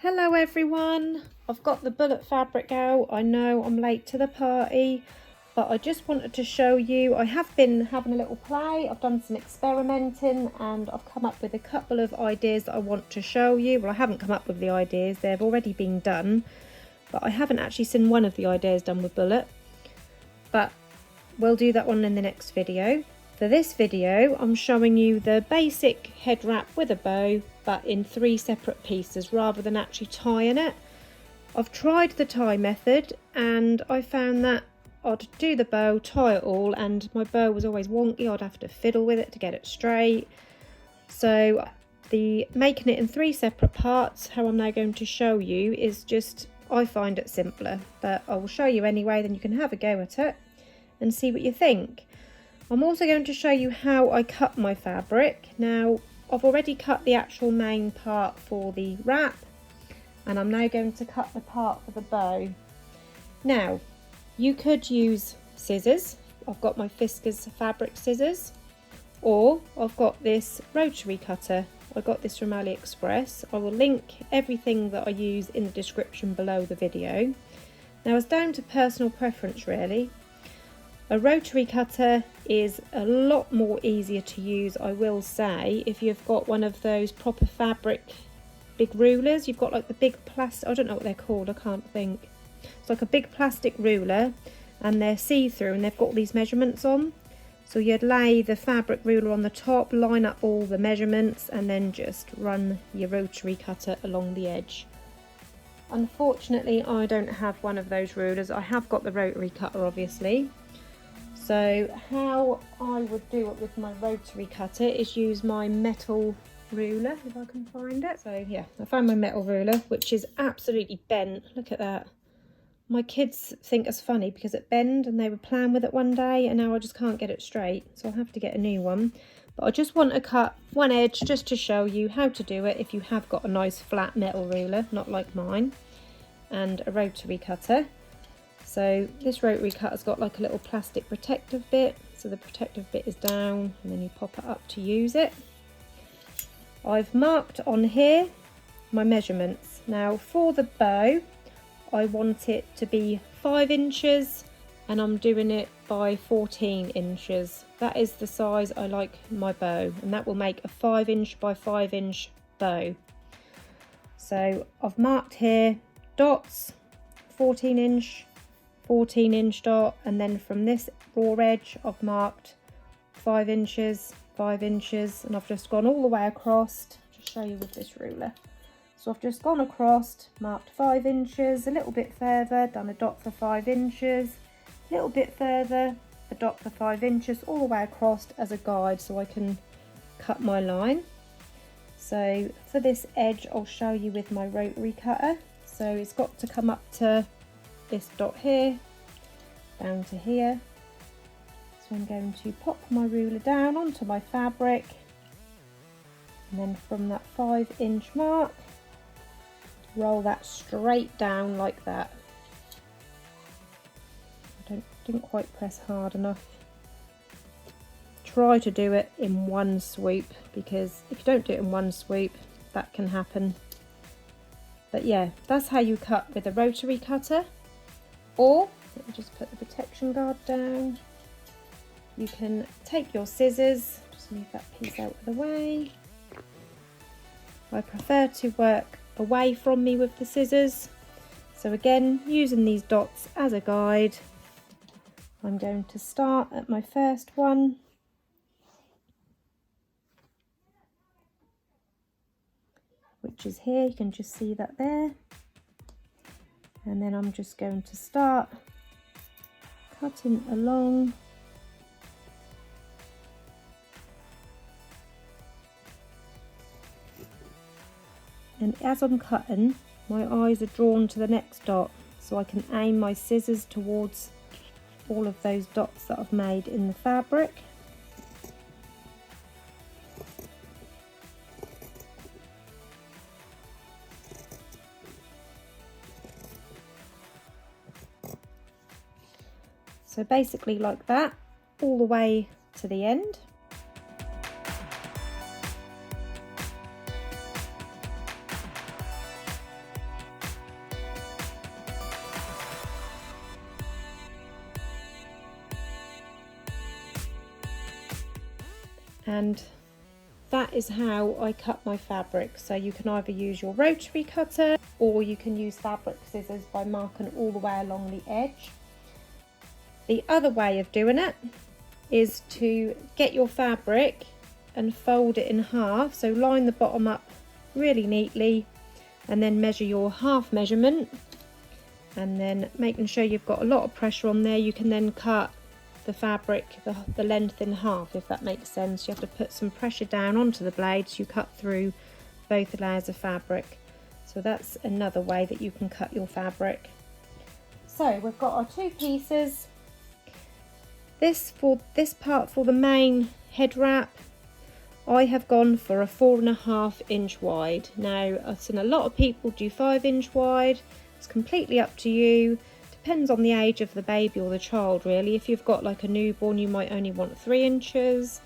Hello everyone, I've got the bullet fabric out. I know I'm late to the party, but I just wanted to show you. I have been having a little play. I've done some experimenting and I've come up with a couple of ideas that I want to show you. Well, I haven't come up with the ideas, they've already been done, but I haven't actually seen one of the ideas done with bullet, but we'll do that one in the next video. For this video, I'm showing you the basic head wrap with a bow, but in 3 separate pieces rather than actually tying it. I've tried the tie method and I found that I'd do the bow, tie it all, and my bow was always wonky. I'd have to fiddle with it to get it straight. So the making it in 3 separate parts, how I'm now going to show you, is just, I find it simpler, but I will show you anyway, then you can have a go at it and see what you think. I'm also going to show you how I cut my fabric. Now, I've already cut the actual main part for the wrap, and I'm now going to cut the part for the bow. Now, you could use scissors. I've got my Fiskars fabric scissors, or I've got this rotary cutter. I got this from AliExpress. I will link everything that I use in the description below the video. Now, it's down to personal preference really. A rotary cutter is a lot more easier to use, I will say, if you've got one of those proper fabric big rulers. You've got like the big plastic, I don't know what they're called, I can't think. It's like a big plastic ruler and they're see-through and they've got these measurements on. So you'd lay the fabric ruler on the top, line up all the measurements and then just run your rotary cutter along the edge. Unfortunately, I don't have one of those rulers. I have got the rotary cutter obviously. So how I would do it with my rotary cutter is use my metal ruler, if I can find it. So yeah, I found my metal ruler, which is absolutely bent. Look at that. My kids think it's funny because it bent and they were playing with it one day and now I just can't get it straight. So I'll have to get a new one. But I just want to cut one edge just to show you how to do it if you have got a nice flat metal ruler, not like mine, and a rotary cutter. So this rotary cutter's got like a little plastic protective bit, so the protective bit is down and then you pop it up to use it. I've marked on here my measurements. Now for the bow, I want it to be 5 inches and I'm doing it by 14 inches. That is the size I like my bow, and that will make a 5 inch by 5 inch bow. So I've marked here dots, 14 inch dot, and then from this raw edge I've marked 5 inches, 5 inches, and I've just gone all the way across. Just show you with this ruler. So I've just gone across, marked 5 inches, a little bit further, done a dot for 5 inches, a little bit further, a dot for 5 inches, all the way across as a guide so I can cut my line. So for this edge I'll show you with my rotary cutter. So it's got to come up to this dot here, down to here. So I'm going to pop my ruler down onto my fabric, and then from that 5 inch mark, roll that straight down like that. I didn't quite press hard enough. Try to do it in one swoop, because if you don't do it in one swoop, that can happen. But yeah, that's how you cut with a rotary cutter. Or, let me just put the protection guard down. You can take your scissors, just move that piece out of the way. I prefer to work away from me with the scissors. So again, using these dots as a guide, I'm going to start at my first one. Which is here, you can just see that there. And then I'm just going to start cutting along. And as I'm cutting, my eyes are drawn to the next dot, so I can aim my scissors towards all of those dots that I've made in the fabric. So basically like that, all the way to the end. And that is how I cut my fabric. So you can either use your rotary cutter or you can use fabric scissors by marking all the way along the edge. The other way of doing it is to get your fabric and fold it in half. So line the bottom up really neatly and then measure your half measurement, and then making sure you've got a lot of pressure on there, you can then cut the fabric, the length in half, if that makes sense. You have to put some pressure down onto the blades, you cut through both layers of fabric. So that's another way that you can cut your fabric. So we've got our two pieces. This part for the main head wrap, I have gone for a 4.5 inch wide. Now I've seen a lot of people do 5 inch wide. It's completely up to you. Depends on the age of the baby or the child really. If you've got like a newborn, you might only want 3 inches.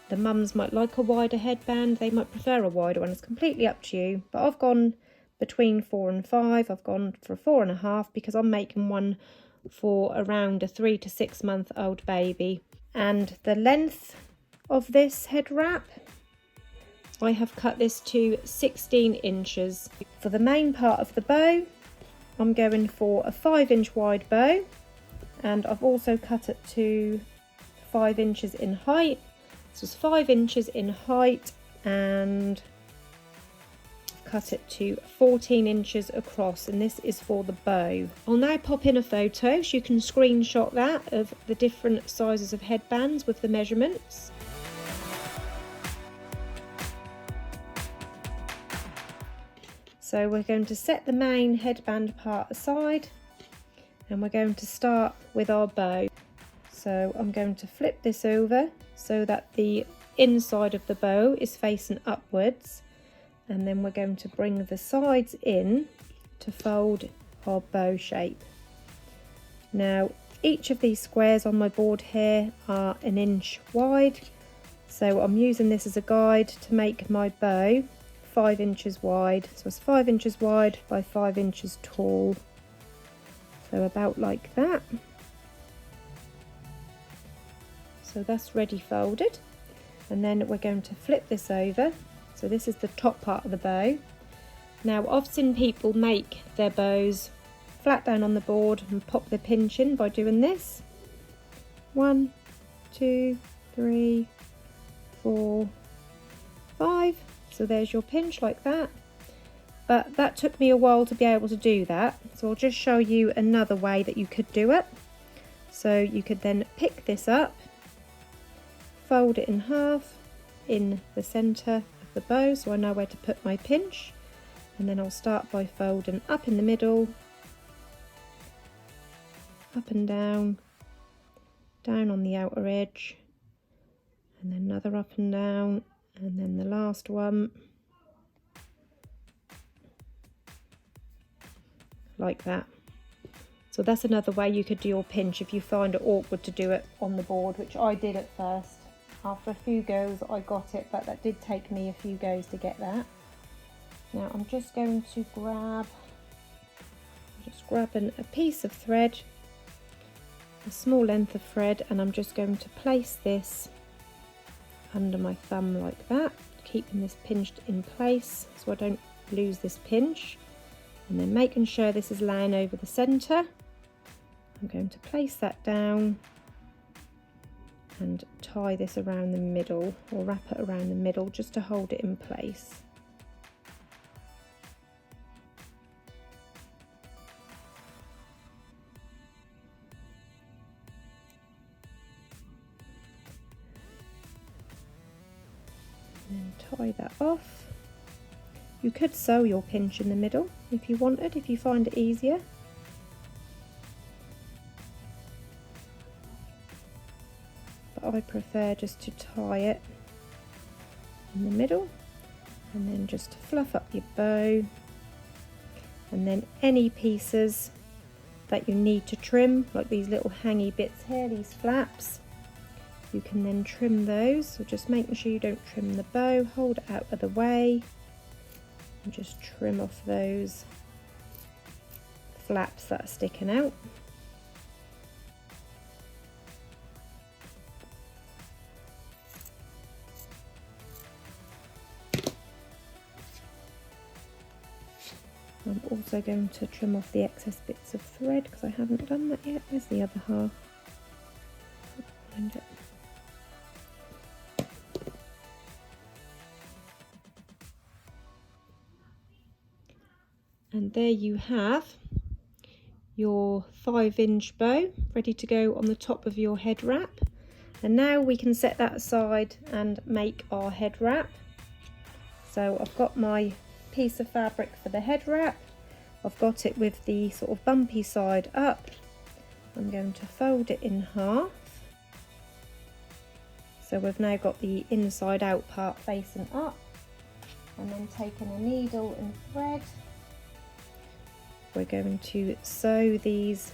The mums might like a wider headband, they might prefer a wider one. It's completely up to you. But I've gone between 4 and 5. I've gone for a 4.5 because I'm making one for around a 3 to 6 month old baby. And the length of this head wrap, I have cut this to 16 inches. For the main part of the bow, I'm going for a 5 inch wide bow, and I've also cut it to 5 inches in height. This was 5 inches in height, and cut it to 14 inches across, and this is for the bow. I'll now pop in a photo so you can screenshot that of the different sizes of headbands with the measurements. So we're going to set the main headband part aside and we're going to start with our bow. So I'm going to flip this over so that the inside of the bow is facing upwards, and then we're going to bring the sides in to fold our bow shape. Now each of these squares on my board here are 1 inch wide, so I'm using this as a guide to make my bow 5 inches wide. So it's 5 inches wide by 5 inches tall, so about like that. So that's ready folded, and then we're going to flip this over. So this is the top part of the bow. Now I've seen people make their bows flat down on the board and pop the pinch in by doing this. 1, 2, 3, 4, 5. So there's your pinch like that. But that took me a while to be able to do that. So I'll just show you another way that you could do it. So you could then pick this up, fold it in half in the centre of the bow so I know where to put my pinch, and then I'll start by folding up in the middle, up and down, down on the outer edge, and then another up and down, and then the last one like that. So that's another way you could do your pinch if you find it awkward to do it on the board, which I did at first. After a few goes I got it, but that did take me a few goes to get that. Now I'm just going to grabbing a piece of thread, a small length of thread, and I'm just going to place this under my thumb like that, keeping this pinched in place so I don't lose this pinch, and then making sure this is laying over the centre. I'm going to place that down and tie this around the middle, or wrap it around the middle just to hold it in place. And then tie that off. You could sew your pinch in the middle if you wanted, if you find it easier. But I prefer just to tie it in the middle, and then just fluff up your bow, and then any pieces that you need to trim, like these little hangy bits here, these flaps, you can then trim those. So just making sure you don't trim the bow, hold it out of the way and just trim off those flaps that are sticking out. I'm also going to trim off the excess bits of thread because I haven't done that yet. Where's the other half? Can't find it. And there you have your 5-inch bow ready to go on the top of your head wrap. And now we can set that aside and make our head wrap. So I've got my piece of fabric for the head wrap. I've got it with the sort of bumpy side up. I'm going to fold it in half. So we've now got the inside out part facing up, and then taking a needle and thread, we're going to sew these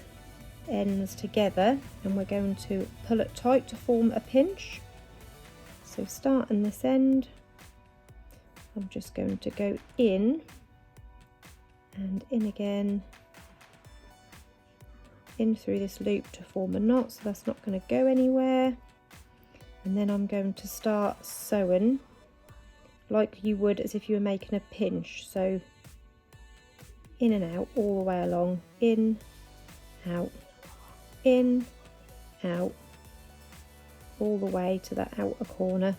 ends together and we're going to pull it tight to form a pinch. So starting this end, I'm just going to go in and in again, in through this loop to form a knot, so that's not going to go anywhere. And then I'm going to start sewing like you would as if you were making a pinch, so in and out all the way along, in, out, all the way to that outer corner.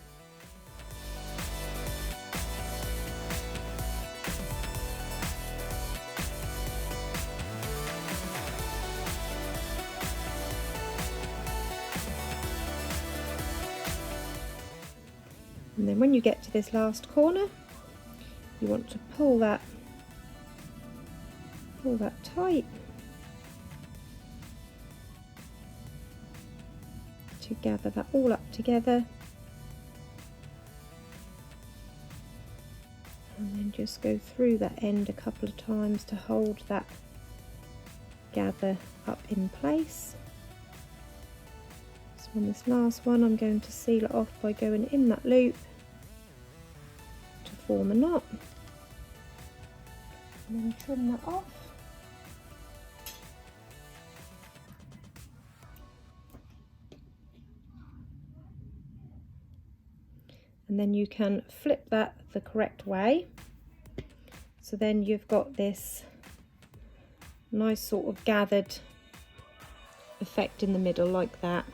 And then when you get to this last corner, you want to pull that tight to gather that all up together, and then just go through that end a couple of times to hold that gather up in place. So on this last one, I'm going to seal it off by going in that loop to form a knot, and then trim that off. And then you can flip that the correct way, so then you've got this nice sort of gathered effect in the middle like that.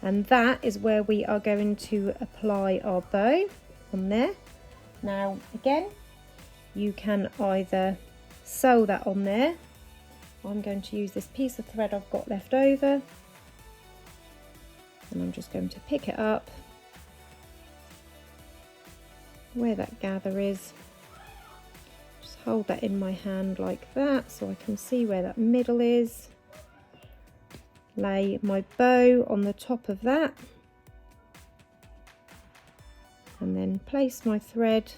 And that is where we are going to apply our bow on there. Now again, you can either sew that on there. I'm going to use this piece of thread I've got left over, and I'm just going to pick it up where that gather is, just hold that in my hand like that so I can see where that middle is, lay my bow on the top of that, and then place my thread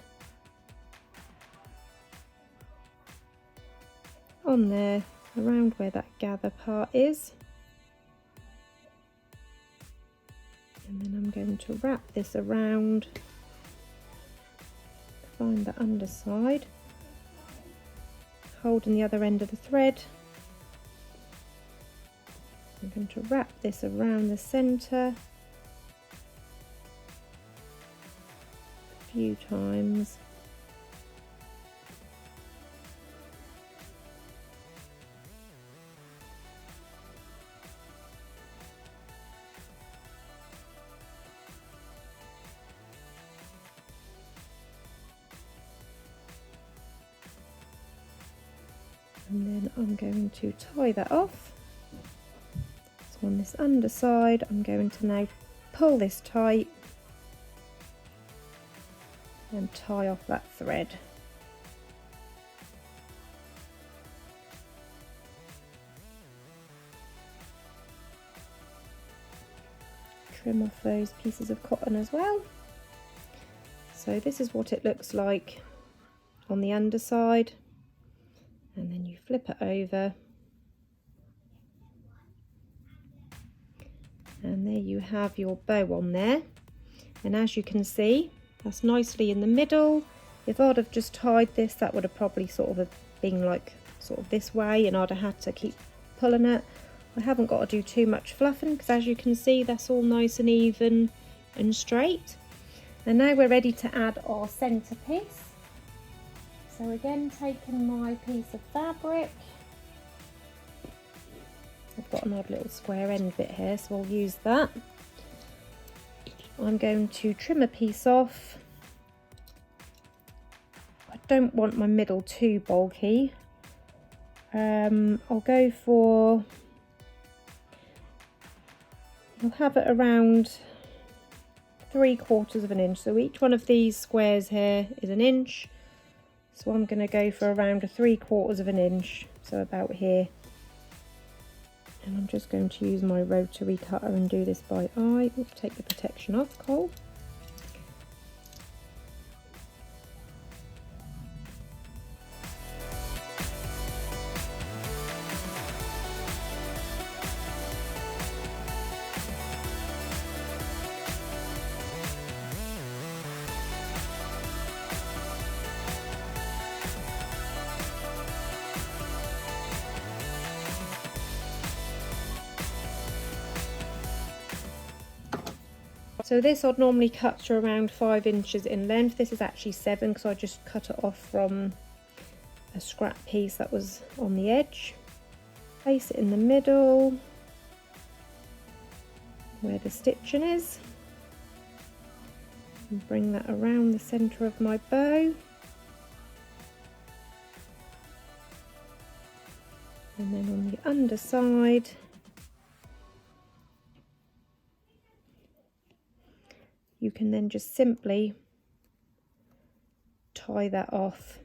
on there around where that gather part is, and then I'm going to wrap this around, find the underside, holding the other end of the thread. I'm going to wrap this around the centre a few times. And then I'm going to tie that off. So on this underside, I'm going to now pull this tight and tie off that thread. Trim off those pieces of cotton as well. So this is what it looks like on the underside. And then you flip it over, and there you have your bow on there. And as you can see, that's nicely in the middle. If I'd have just tied this, that would have probably sort of been like sort of this way, and I'd have had to keep pulling it. I haven't got to do too much fluffing because, as you can see, that's all nice and even and straight. And now we're ready to add our centre piece. So again, taking my piece of fabric, I've got an odd little square end bit here, so I'll use that. I'm going to trim a piece off. I don't want my middle too bulky. I'll go for, I'll have it around 3/4 of an inch. So each one of these squares here is an inch. So I'm going to go for around 3/4 of an inch, so about here. And I'm just going to use my rotary cutter and do this by eye. Oops, take the protection off, Cole. So this I'd normally cut to around 5 inches in length. This is actually 7 because I just cut it off from a scrap piece that was on the edge. Place it in the middle where the stitching is. And bring that around the centre of my bow. And then on the underside, you can then just simply tie that off.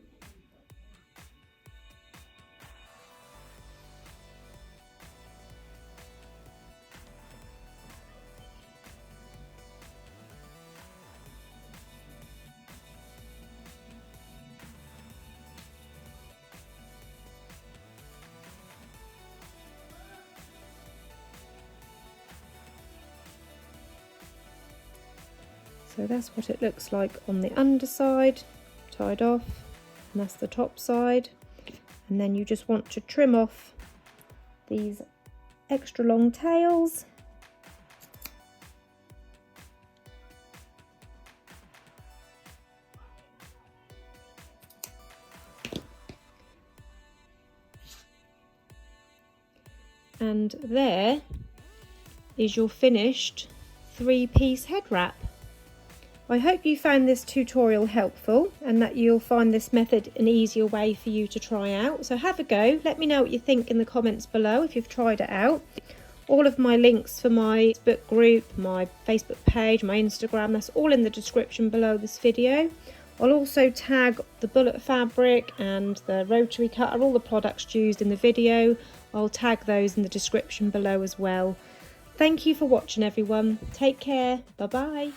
So that's what it looks like on the underside, tied off, and that's the top side. And then you just want to trim off these extra long tails. And there is your finished 3-piece head wrap. I hope you found this tutorial helpful and that you'll find this method an easier way for you to try out. So have a go, let me know what you think in the comments below if you've tried it out. All of my links for my Facebook group, my Facebook page, my Instagram, that's all in the description below this video. I'll also tag the bullet fabric and the rotary cutter, all the products used in the video. I'll tag those in the description below as well. Thank you for watching everyone. Take care. Bye bye.